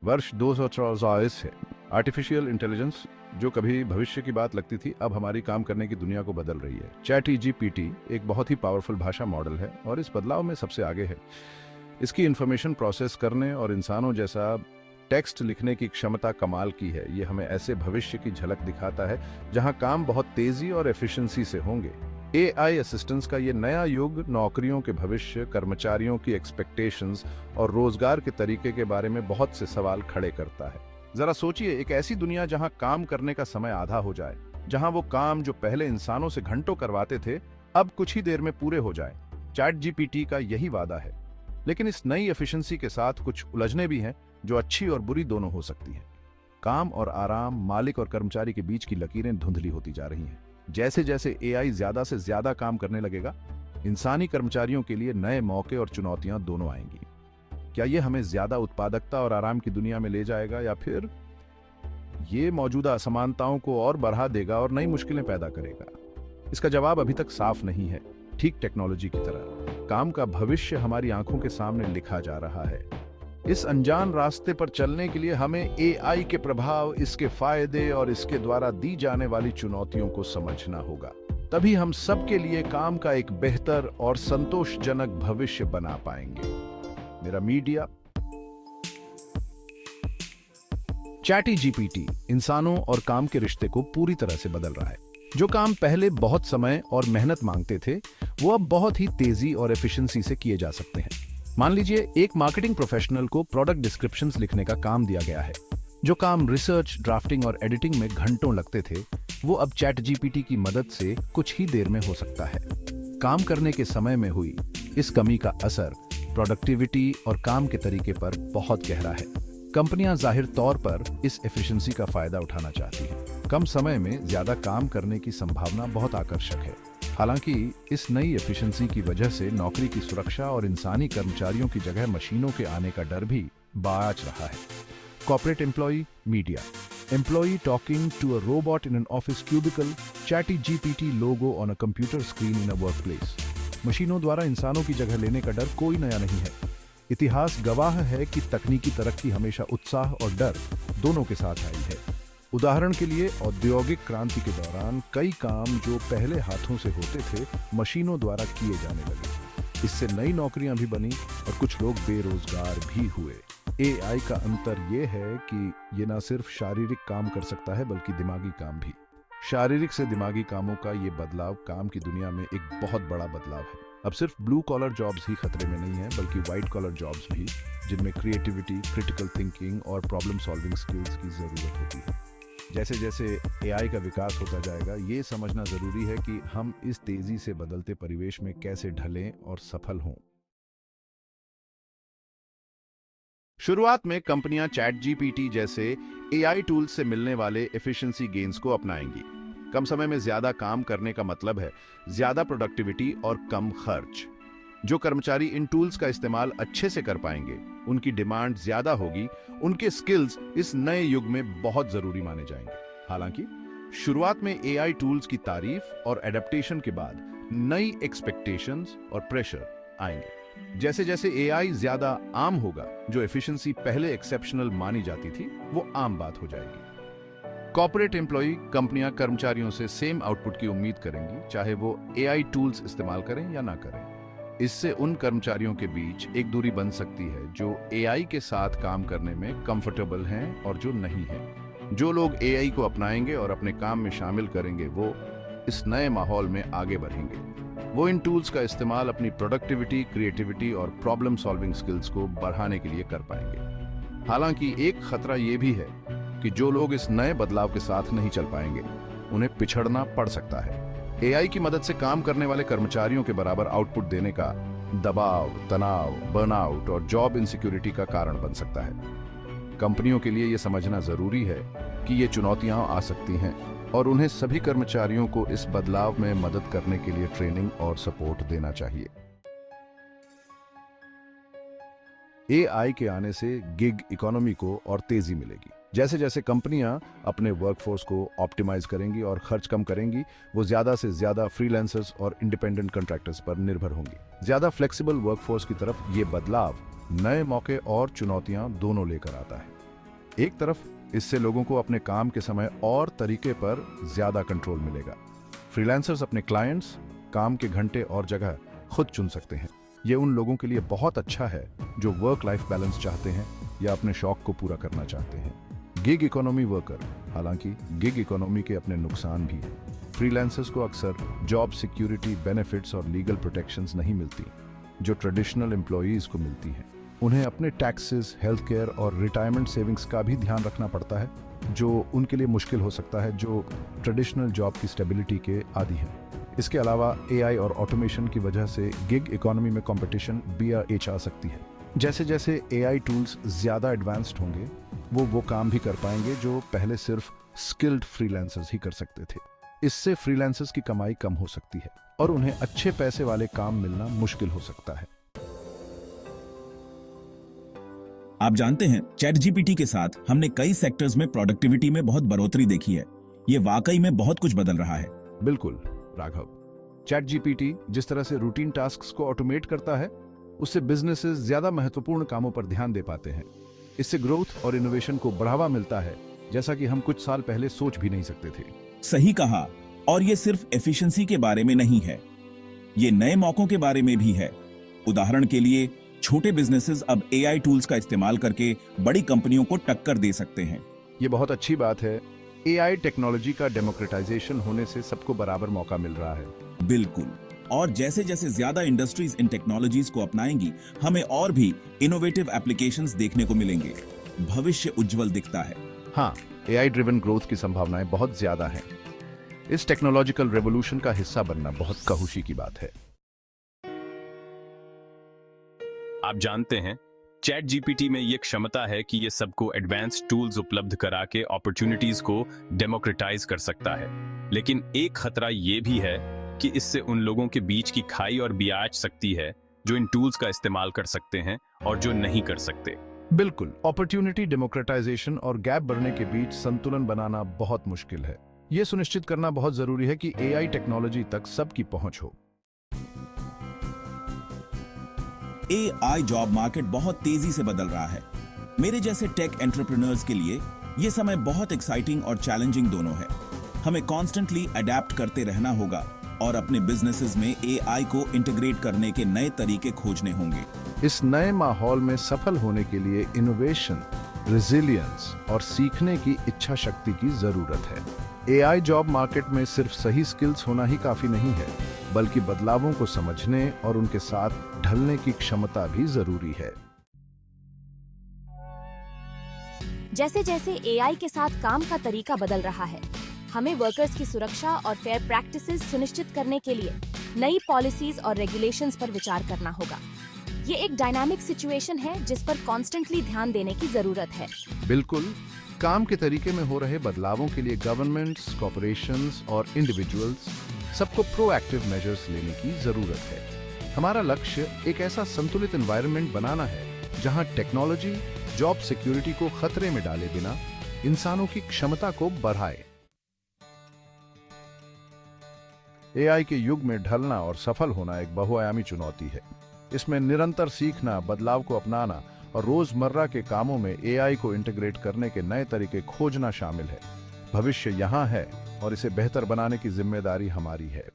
वर्ष 2044 है। Artificial intelligence जो कभी भविष्य की बात लगती थी, अब हमारी काम करने की दुनिया को बदल रही है। ChatGPT एक बहुत ही पावरफुल भाषा मॉडल है और इस बदलाव में सबसे आगे है। इसकी इंफॉर्मेशन प्रोसेस करने और इंसानों जैसा टेक्स्ट लिखने की क्षमता कमाल की है। ये हमें ऐसे भविष्य की झलक दिखाता है जहां काम बहुत तेजी और एफिशिएंसी से होंगे। AI असिस्टेंट्स का ये नया युग नौकरियों के भविष्य, कर्मचारियों की एक्सपेक्टेशंस और रोजगार के तरीके के बारे में बहुत से सवाल खड़े करता है। जरा सोचिए, एक ऐसी दुनिया जहां काम करने का समय आधा हो जाए, जहां वो काम जो पहले इंसानों से घंटों करवाते थे अब कुछ ही देर में पूरे हो जाए। ChatGPT का यही वादा है। लेकिन इस नई एफिशिएंसी के साथ कुछ उलझने भी हैं जो अच्छी और बुरी दोनों हो सकती हैं। काम और आराम, मालिक और कर्मचारी के बीच की लकीरें धुंधली होती जा रही हैं। जैसे जैसे AI ज्यादा से ज्यादा काम करने लगेगा, इंसानी कर्मचारियों के लिए नए मौके और चुनौतियां दोनों आएंगी। क्या ये हमें ज्यादा उत्पादकता और आराम की दुनिया में ले जाएगा, या फिर ये मौजूदा असमानताओं को और बढ़ा देगा और नई मुश्किलें पैदा करेगा? इसका जवाब अभी तक साफ नहीं है। ठीक टेक्नोलॉजी की तरह काम का भविष्य हमारी आंखों के सामने लिखा जा रहा है। इस अनजान रास्ते पर चलने के लिए हमें AI के प्रभाव, इसके फायदे और इसके द्वारा दी जाने वाली चुनौतियों को समझना होगा। तभी हम सबके लिए काम का एक बेहतर और संतोषजनक भविष्य बना पाएंगे। मेरा मीडिया। ChatGPT इंसानों और काम के रिश्ते को पूरी तरह से बदल रहा है। जो काम पहले बहुत समय और मेहनत मांगते थे, वो अब बहुत ही तेजी और एफिशिएंसी से किए जा सकते हैं। मान लीजिए एक मार्केटिंग प्रोफेशनल को प्रोडक्ट डिस्क्रिप्शंस लिखने का काम दिया गया है। जो काम रिसर्च, ड्राफ्टिंग और एडिटिंग में घंटों लगते थे, वो अब ChatGPT की मदद से कुछ ही देर में हो सकता है। काम करने के समय में हुई इस कमी का असर प्रोडक्टिविटी और काम के तरीके पर बहुत गहरा है। कंपनियां जाहिर तौर पर इस एफिशिएंसी का फायदा उठाना चाहती हैं। कम समय में ज्यादा काम करने की संभावना बहुत आकर्षक है। हालांकि इस नई एफिशिएंसी की वजह से नौकरी की सुरक्षा और इंसानी कर्मचारियों की जगह मशीनों के आने का डर भी बाज रहा है। Corporate employ media. Employee talking to a robot in an office cubicle, ChatGPT logo on a computer screen in a workplace. मशीनों द्वारा इंसानों की जगह लेने का डर कोई नया नहीं है। इतिहास गवाह है कि तकनीकी तरक्की हमेशा उत्साह और डर दोनों के साथ आई है। उदाहरण के लिए औद्योगिक क्रांति के दौरान कई काम जो पहले हाथों से होते थे, मशीनों द्वारा किए जाने लगे। इससे नई नौकरियां भी बनी और कुछ लोग बेरोजगार भी हुए। AI का अंतर यह है कि ये ना सिर्फ शारीरिक काम कर सकता है, बल्कि दिमागी काम भी। शारीरिक से दिमागी कामों का ये बदलाव काम की दुनिया में एक बहुत बड़ा बदलाव है। अब सिर्फ ब्लू कॉलर जॉब्स ही खतरे में नहीं है, बल्कि व्हाइट कॉलर जॉब्स भी, जिनमें क्रिएटिविटी, क्रिटिकल थिंकिंग और प्रॉब्लम सॉल्विंग स्किल्स की जरूरत होती है। जैसे जैसे AI का विकास होता जाएगा, ये समझना जरूरी है कि हम इस तेजी से बदलते परिवेश में कैसे ढलें और सफल हों। शुरुआत में कंपनियां ChatGPT जैसे AI टूल्स से मिलने वाले एफिशिएंसी गेन्स को अपनाएंगी। कम समय में ज्यादा काम करने का मतलब है ज्यादा प्रोडक्टिविटी और कम खर्च। जो कर्मचारी इन टूल्स का इस्तेमाल अच्छे से कर पाएंगे, उनकी डिमांड ज्यादा होगी, उनके स्किल्स इस नए युग में बहुत जरूरी माने जाएंगे। हालांकि शुरुआत में AI टूल्स की तारीफ और एडेप्टेशन के बाद नई एक्सपेक्टेशंस और प्रेशर आएंगे। जैसे जैसे AI ज्यादा आम होगा, जो एफिशिएंसी पहले एक्सेप्शनल मानी जाती थी, वो आम बात हो जाएगी। कॉर्पोरेट एम्प्लॉय कंपनियां कर्मचारियों से सेम आउटपुट की उम्मीद करेंगी, चाहे वो AI टूल्स इस्तेमाल करें या ना करें। इससे उन कर्मचारियों के बीच एक दूरी बन सकती है जो AI के साथ काम करने में कंफर्टेबल हैं और जो नहीं हैं। जो लोग AI को अपनाएंगे और अपने काम में शामिल करेंगे, वो इस नए माहौल में आगे बढ़ेंगे। वो इन टूल्स का इस्तेमाल अपनी प्रोडक्टिविटी, क्रिएटिविटी और प्रॉब्लम सॉल्विंग स्किल्स को बढ़ाने के लिए कर पाएंगे। हालांकि एक खतरा ये भी है कि जो लोग इस नए बदलाव के साथ नहीं चल पाएंगे, उन्हें पिछड़ना पड़ सकता है। AI की मदद से काम करने वाले कर्मचारियों के बराबर आउटपुट देने का दबाव, तनाव, बर्नआउट और जॉब इनसिक्योरिटी का कारण बन सकता है। कंपनियों के लिए यह समझना जरूरी है कि ये चुनौतियां आ सकती हैं और उन्हें सभी कर्मचारियों को इस बदलाव में मदद करने के लिए ट्रेनिंग और सपोर्ट देना चाहिए। AI के आने से गिग इकोनॉमी को और तेजी मिलेगी। जैसे जैसे कंपनियां अपने वर्कफोर्स को ऑप्टिमाइज करेंगी और खर्च कम करेंगी, वो ज्यादा से ज्यादा फ्रीलांसर्स और इंडिपेंडेंट कॉन्ट्रैक्टर्स पर निर्भर होंगी। ज्यादा फ्लेक्सिबल वर्कफोर्स की तरफ ये बदलाव नए मौके और चुनौतियां दोनों लेकर आता है। एक तरफ इससे लोगों को अपने काम के समय और तरीके पर ज्यादा कंट्रोल मिलेगा। फ्रीलांसर्स अपने क्लाइंट्स, काम के घंटे और जगह खुद चुन सकते हैं। ये उन लोगों के लिए बहुत अच्छा है जो वर्क लाइफ बैलेंस चाहते हैं या अपने शौक को पूरा करना चाहते हैं। गिग इकोनॉमी वर्कर, हालांकि गिग इकोनॉमी के अपने नुकसान भी हैं। फ्रीलांसर्स को अक्सर जॉब सिक्योरिटी, बेनिफिट्स और लीगल प्रोटेक्शंस नहीं मिलती जो ट्रेडिशनल एम्प्लॉयज को मिलती हैं। उन्हें अपने टैक्सेस, हेल्थ केयर और रिटायरमेंट सेविंग्स का भी ध्यान रखना पड़ता है, जो उनके लिए मुश्किल हो सकता है जो ट्रेडिशनल जॉब की स्टेबिलिटी के आदी हैं। इसके अलावा एआई और ऑटोमेशन की वजह से गिग इकोनॉमी में कंपटीशन भी आ सकती है। जैसे जैसे एआई टूल्स ज्यादा एडवांस्ड होंगे, वो काम भी कर पाएंगे जो पहले सिर्फ स्किल्ड फ्रीलांसर्स ही कर सकते थे। इससे फ्रीलांसर्स की कमाई कम हो सकती है और उन्हें अच्छे पैसे वाले काम मिलना मुश्किल हो सकता है। आप जानते हैं, चैट जीपीटी के साथ हमने कई सेक्टर्स में प्रोडक्टिविटी में बहुत बढ़ोतरी देखी है। ये वाकई में बहुत कुछ बदल रहा है। बिल्कुल राघव, चैट जीपीटी जिस तरह से रूटीन टास्क्स को ऑटोमेट करता है, उससे बिजनेसेस ज्यादा महत्वपूर्ण कामों पर ध्यान दे पाते हैं। इससे ग्रोथ और इनोवेशन को बढ़ावा मिलता है, जैसा कि हम कुछ साल पहले सोच भी नहीं सकते थे। सही कहा। और ये सिर्फ एफिशिएंसी के बारे में नहीं है, ये नए मौकों के बारे में भी है। उदाहरण के लिए, छोटे बिजनेसेस अब एआई टूल्स का इस्तेमाल करके बड़ी कंपनियों को टक्कर दे सकते हैं। ये बहुत अच्छी बात है। एआई टेक्नोलॉजी का डेमोक्रेटाइजेशन होने से सबको बराबर मौका मिल रहा है। बिल्कुल। और जैसे जैसे ज्यादा इंडस्ट्रीज इन टेक्नोलॉजीज को अपनाएंगी, हमें और भी इनोवेटिव एप्लीकेशंस देखने को मिलेंगे। भविष्य उज्जवल दिखता है। हाँ, एआई ड्रिवन ग्रोथ की संभावनाएं बहुत ज्यादा हैं। इस टेक्नोलॉजिकल रेवोल्यूशन का हिस्सा बनना बहुत खुशी की बात है। आप जानते हैं, चैट जीपीटी में ये क्षमता है कि ये सबको एडवांस्ड टूल्स उपलब्ध करा के अपॉर्चुनिटीज को डेमोक्रेटाइज कर सकता है। लेकिन एक खतरा ये भी है कि इससे उन लोगों के बीच की खाई और भी आ सकती है जो इन टूल्स का इस्तेमाल कर सकते हैं और जो नहीं कर सकते। बिल्कुल, अपॉर्चुनिटी डेमोक्रेटाइजेशन और गैप बढ़ने के बीच संतुलन बनाना बहुत मुश्किल है। यह सुनिश्चित करना बहुत जरूरी है कि एआई टेक्नोलॉजी तक सबकी पहुंच हो। एआई जॉब मार्केट बहुत तेजी से बदल रहा है। मेरे जैसे टेक एंटरप्रेन्योर्स के लिए यह समय बहुत एक्साइटिंग और चैलेंजिंग दोनों है। हमें कॉन्स्टेंटली अडेप्ट करते रहना होगा और अपने बिजनेसेस में एआई को इंटीग्रेट करने के नए तरीके खोजने होंगे। इस नए माहौल में सफल होने के लिए इनोवेशन, रेजिलियंस और सीखने की इच्छा शक्ति की जरूरत है। एआई जॉब मार्केट में सिर्फ सही स्किल्स होना ही काफी नहीं है, बल्कि बदलावों को समझने और उनके साथ ढलने की क्षमता भी जरूरी है। जैसे जैसे एआई के साथ काम का तरीका बदल रहा है, हमें वर्कर्स की सुरक्षा और फेयर प्रैक्टिसेस सुनिश्चित करने के लिए नई पॉलिसीज और रेगुलेशंस पर विचार करना होगा। ये एक डायनामिक सिचुएशन है जिस पर कॉन्स्टेंटली ध्यान देने की जरूरत है। बिल्कुल, काम के तरीके में हो रहे बदलावों के लिए गवर्नमेंट्स, कॉर्पोरेशंस और इंडिविजुअल्स सबको प्रोएक्टिव मेजर्स लेने की जरूरत है। हमारा लक्ष्य एक ऐसा संतुलित एनवायरनमेंट बनाना है जहां टेक्नोलॉजी जॉब सिक्योरिटी को खतरे में डाले बिना इंसानों की क्षमता को बढ़ाए। एआई के युग में ढलना और सफल होना एक बहुआयामी चुनौती है। इसमें निरंतर सीखना, बदलाव को अपनाना और रोजमर्रा के कामों में एआई को इंटीग्रेट करने के नए तरीके खोजना शामिल है। भविष्य यहाँ है और इसे बेहतर बनाने की जिम्मेदारी हमारी है।